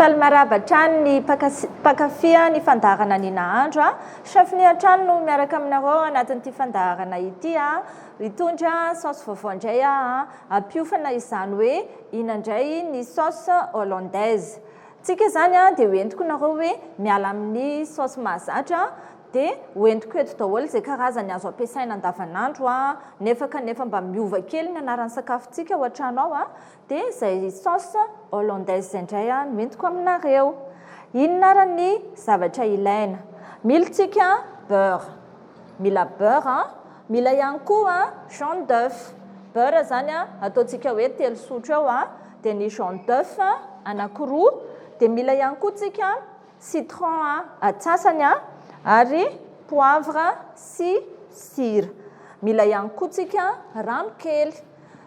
Faly maraba hatrany ny mpakafia ny fandaharana ny nahandro Chef-ny hatrany no miaraka aminareo anatin'ity fandaharana ity hitondra saosy vaovao indray ampiofana izany hoe inandray ny saosy hollandaise. Tsika zany dia hoentiko nareo hoe miala amin'ny saosy mahazatra dia hoentiko eto daholo izay karazany azo ampiasaina andavanandro nefa mba miova kely ny anaran'ny sakafontsika ao an-trano ao dia izay saosy hollandaise izay indray no hoentiko aminareo. Inona ary ny zavatra ilaina? Mila tsika beurre, mila beurre, mila ihany koa jaune d'œuf. Beurre zany ataontsika hoe 3 sotro eo dia ny jaune d'œuf anankiroa dia mila ihany koa tsika citron atsasany ary poivre sy sira. Mila ihany koa tsika rano kely.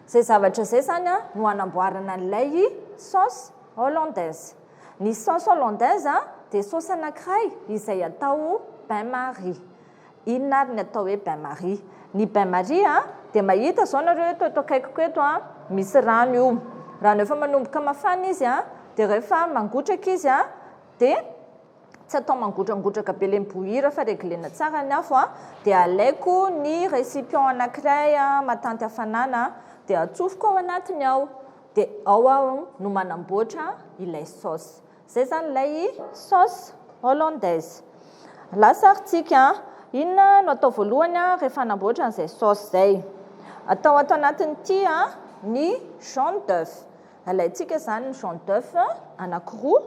Zay zavatra zay zany no anamboarana an'ilay saosy hollandaise. Ny saosy hollandaise dia saosy anankiray izay atao bain-marie. Inona ary ny atao hoe bain-marie? Ny bain-marie dia mahita zao nareo eto akaikiko eto misy rano io. Rano efa manomboka mafana izy dia rehefa mangotraka izy dia tsy atao mangotragotraka be ilay miboira fa reglena tsara ny afo dia alaiko ny récipient anankiray matanty hafanana dia atsofoko ao anatiny ao dia ao no manamboatra ilay saosy. Zay zany ilay saosy hollandaise. Lasaritsika inona no atao voalohany rehefa hanamboatra an'izay saosy zay? Atao ato anatin'ity ny jaune d'œuf. Alaitsika zany ny jaune d'œuf anankiroa.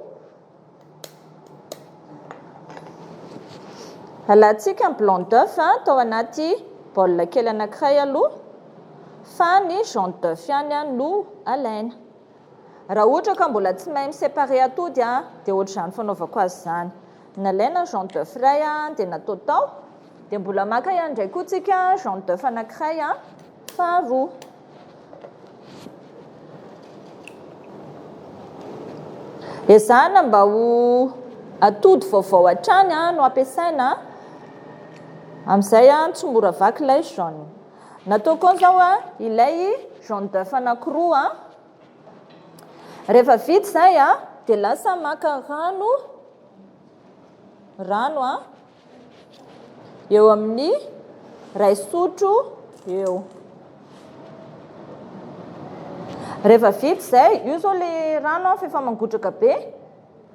Alatsika ny blanc d'œuf atao anaty baolina kely anankiray aloha fa ny jaune d'œuf ihany no alaina. Raha ohatra ka mbola tsy mahay miseparé atody dia ohatr'izany fanaovako azy zany. Nalaina jaune d'œuf iray dia natao tao dia mbola maka ihany indray koa tsika jaune d'œuf anankiray faharoa. Ezahana mba ho atody vaovao hatrany no ampiasaina amin'izay tsy mora vaky ilay jaune. Nataoko zao ilay jaune d'œuf anankiroa. Rehefa vita izay dia lasa maka rano eo amin'ny 2 sotro eo. Rehefa vita izay, io zao ilay rano fa efa mangotraka be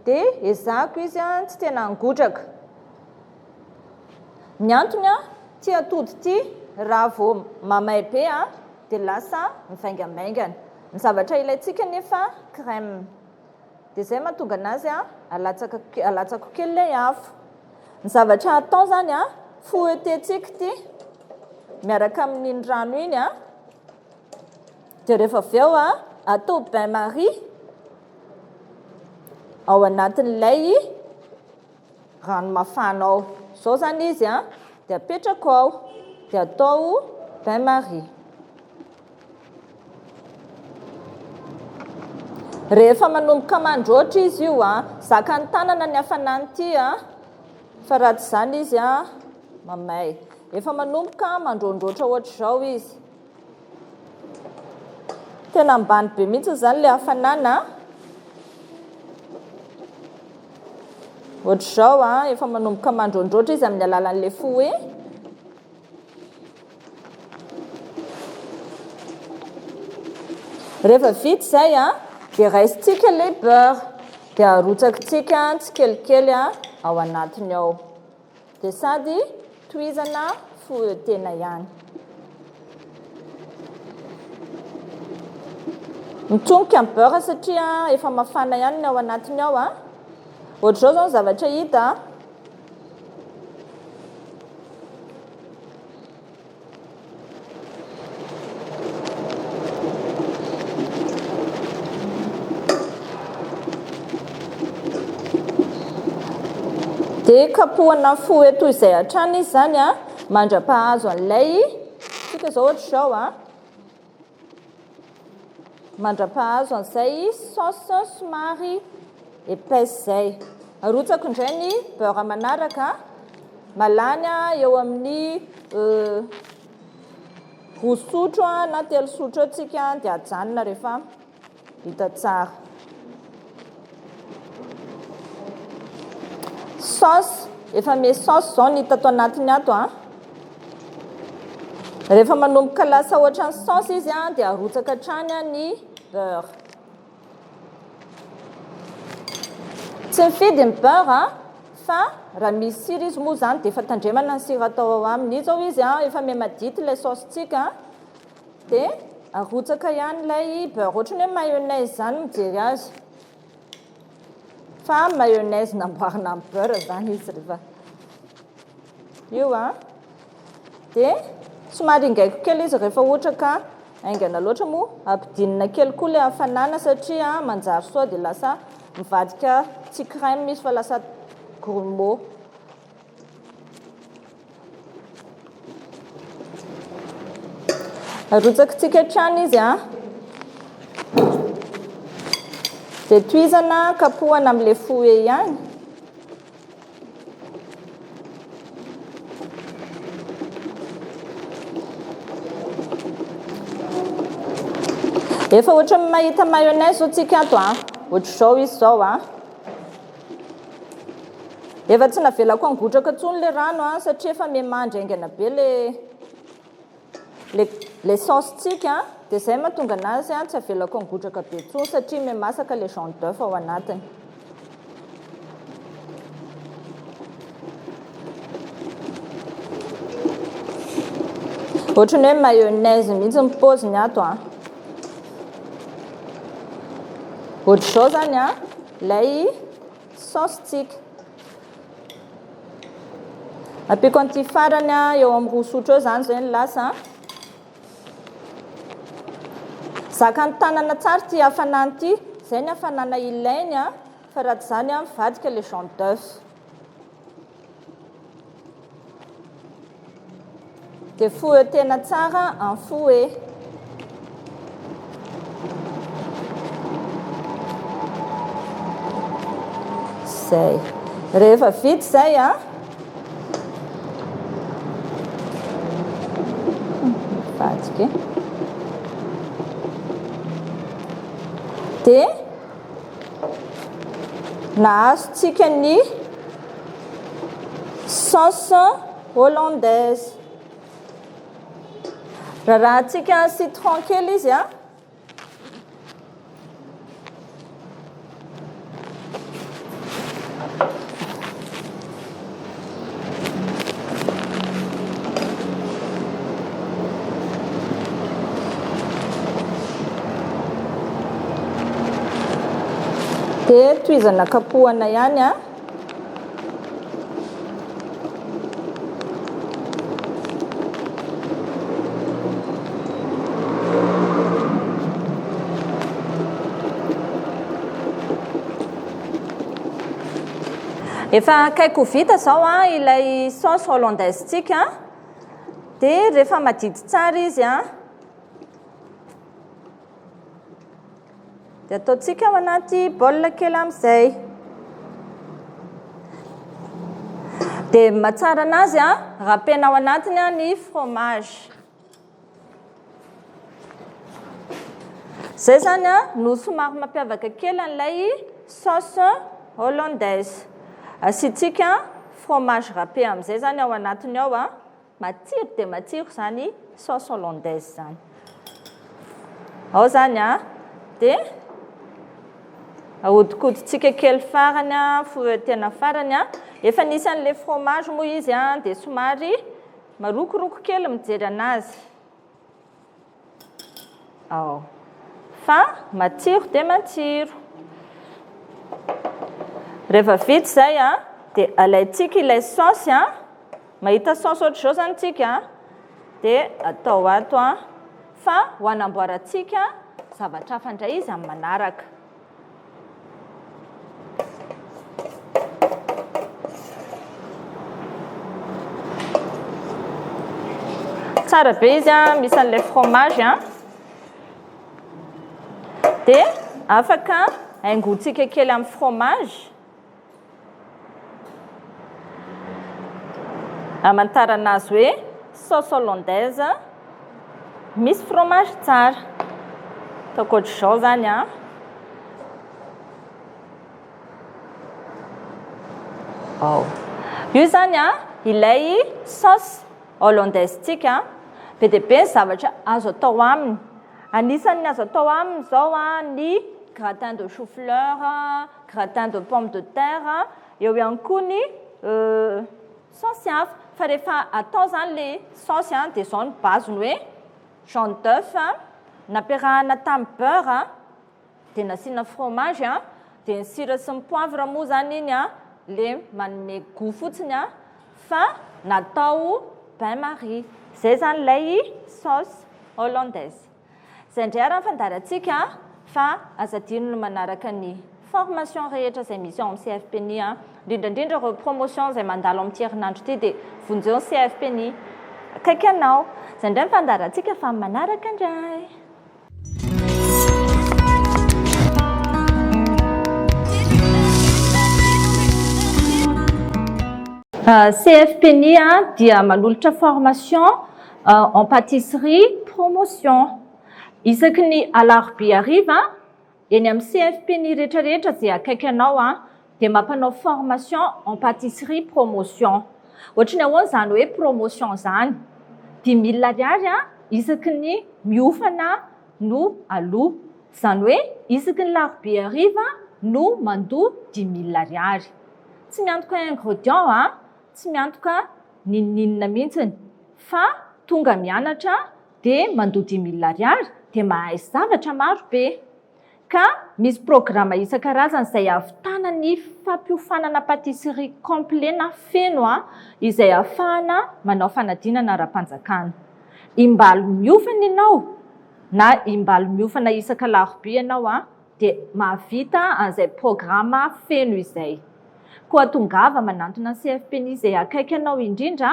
dia ezahako izy tsy tena hangotraka. Ny antony ty atody ty raha vao mamay be dia lasa mivaingamaingana. Ny zavatra ilaitsika nefa crème. Dia izay mahatonga anazy alatsako kely ilay afo. Ny zavatra atao zany fouettentsika ty miaraka amin'iny rano iny dia rehefa avy eo atao bain-marie ao anatin'ilay rano mafana ao. Zao zany izy dia apetrako ao dia atao bain-marie. Rehefa manomboka mandroatra izy io zaka ny tanana ny hafanany ity fa raha tsy izany izy mamay. Efa manomboka mandrondroatra ohatr'izao izy. Tena ambany be mihitsy zany ilay hafanana. Ohatr'izao efa manomboka mandrondroatra izy amin'ny alalan'ilay fouet. Rehefa vita izay dia raisitsika ilay beurre dia arotsakitsika tsikelikely ao anatiny ao dia sady tohizana fouettena ihany. Mitsonika ny beurre satria efa mafana ihany ny ao anatiny ao ohatr'izao zao ny zavatra hita dia kapohana fouet toy izay hatrany izy zany mandra-pahazo an'ilay tsika zao ohatr'izao mandra-pahazo an'izay saosy somary épaisse zay. Arotsako indray ny beurre manaraka malany eo amin'ny 2 sotro na 3 sotro atsika dia ajanona rehefa vita tsara. saosy efa me saosy zao ny hita ato anatiny ato a rehefa manomboka lasa ohatra ny saosy izy a dia arotsaka hatrany a ny beurre tsy mifidy ny beurre a fa raha misy sira izy moa zany dia efa tandremana ny sira atao ao aminy izao izy a efa me madity ilay saosyntsika dia arotsaka ihany ilay beurre ohatra ny hoe mayonnaise zany mijery azy fa mayonnaise namboarina amin'ny beurre zany izy rehefa io a dia somary ingaiko kely izy rehefa ohatra ka aingana loatra moa ampidinina kely koa ilay hafanana satria manjary soa dia lasa mivadika tsy crème izy fa lasa grumeau arotsakitsika hatrany izy a dia tohizana kapohana amin'ilay fouet ihany efa ohatra mahita mayonnaise zao tsika ato a ohatra zao izy zao a efa tsy navelako angotraka ntsony le rano a satria efa memandry aingana be le saosyntsika dia izay mahatonga anazy a tsy avelako angotraka be ntsony satria memasaka le jaune d'œuf ao anatiny ohatra ny hoe mayonnaise mihitsy mipoziny ato a ohatra zao zany a ilay saosyntsika ampiko an'ity farany a eo amin'ny roa sotro eo zany zay ny lasa zaka ny tanana tsara ty hafanana ity zay ny hafanana ilainy a fa raha tsy zany a mivadika le jaune d'œuf dia fouettena tsara en fouet zay rehefa vita zay a vadika dia nahazontsika ny sauce hollandaise rahantsika citron kely izy a dia tohizana kapohana ihany a efa akaiko vita zao a ilay sauce hollandaise tsika dia rehefa madity tsara izy a dia ataontsika ao anaty baolina kely amin'izay dia mahatsara anazy a rapena ao anatiny a ny fromage zay zany a no somary mampiavaka kely an'ilay sauce hollandaise asiantsika fromage râpé amin'izay zany ao anatiny ao a matsiro dia matsiro zany sauce hollandaise zany ao zany a dia ahodikodintsika kely farany a fouettena farany a efa nisy an'ilay fromage moa izy a dia somary marokoroko kely mijery anazy ao fa matsiro dia matsiro rehefa vita zay a dia alaintsika ilay saosy a mahita saosy ohatra zao zany tsika dia atao ato a fa ho anamboarantsika zavatra hafa indray izy amin'ny manaraka tsara be izy a misy an'ilay fromage a dia afaka haingontsika kely amin'ny fromage amantara anazy hoe sauce hollandaise misy fromage tsara ataoko ohatra zao zany a. vaovao. Io zany ilay saosy hollandaise tsika be dia be ny zavatra azo atao aminy. Anisan'ny azo atao aminy zao ny gratin de chou-fleur, gratin de pomme de terre, eo ihany koa ny saosy hafa. Fa rehefa atao zany le saosy dia zao ny baziny hoe jaune d'œuf nampiarahana tamin'ny beurre dia nasiana fromage dia ny sira sy ny poivre moa zany iny le manome goût fotsiny fa natao bain marie. Zay zany ilay saosy hollandaise. Zay indray raha fandarantsika fa azadino no manaraka ny formation rehetra izay misy ao amin'ny CFPNI indrindrandrindra ireo promotion izay mandalo amin'ity herinandro ity dia vonjeo ny CFPNI akaiky anao. Zay indray fandarantsika fa manaraka indray. CFPNI dia manolotra formation en pâtisserie promotion. Isaky ny alarobia hariva eny amin'ny CFPNI rehetrarehetra izay akaiky anao dia mampanao formation en pâtisserie promotion. Ohatry ny ahoana zany hoe promotion zany 10 000 ariary isaky ny miofana no aloha. Zany hoe isaky ny larobia hariva no mandoa 10 000 ariary. Tsy miantoka ingrédient tsy miantoka ninninina mihitsiny fa tonga mianatra dia mandoa 10 000 ariary dia mahay zavatra maro be. Ka misy programme isan-karazany izay ahavitana ny fampiofanana pâtisserie complet na feno izay ahafahana manao fanadinana ara-panjakana. Imbaly miofana ianao na imbaly miofana isan-kalarobia ianao dia mahavita an'izay programme feno izay. Koa tongava manantona ny CFPNI izay akaiky anao indrindra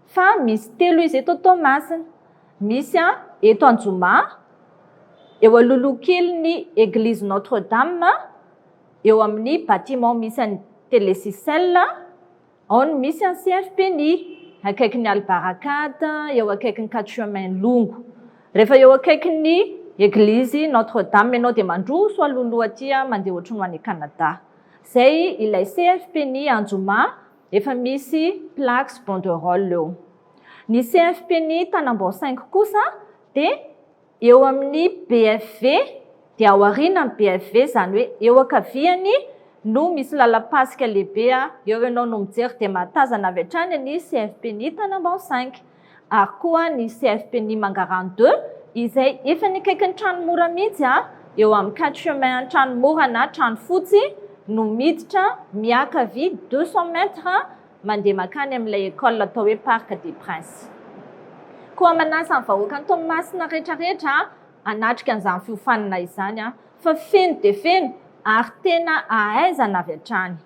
fa misy 3 izy eto Toamasina. Misy eto Anjoma, eo alohalohankelin'ny église Notre-Dame, eo amin'ny bâtiment misy an'ny Télésisel, ao no misy an'ny CFPNI, akaikin'ny Albarakada, eo akaikin'ny 4 chemin longo. Rehefa eo akaikin'ny église Notre-Dame ianao dia mandroso alohaloha aty mandeha ohatry ny any Canada. Zay ilay CFPNI Anjoma efa misy plaque banderole eo. Ny CFPNI Tanambao 5 kosa dia eo amin'ny BFV dia ao aorianany BFV zany hoe eo akaviany no misy lalam-pasika lehibe eo ianao no mijery dia mahatazana avy hatrany ny CFPNI Tanambao 5. Ary koa ny CFPNI Mangarany 2 izay efa nikaiky ny tranomora mihitsy eo amin'ny 4 chemin tranomora na trano fotsy no miditra miakavy 200 mètres mandeha makany amin'ilay école atao hoe Parc des Princes. Koa manasa ny vahoaka ny Toamasina rehetrarehetra hanatrika an'izany fiofanana izany fa feno dia feno ary tena ahaizana avy hatrany.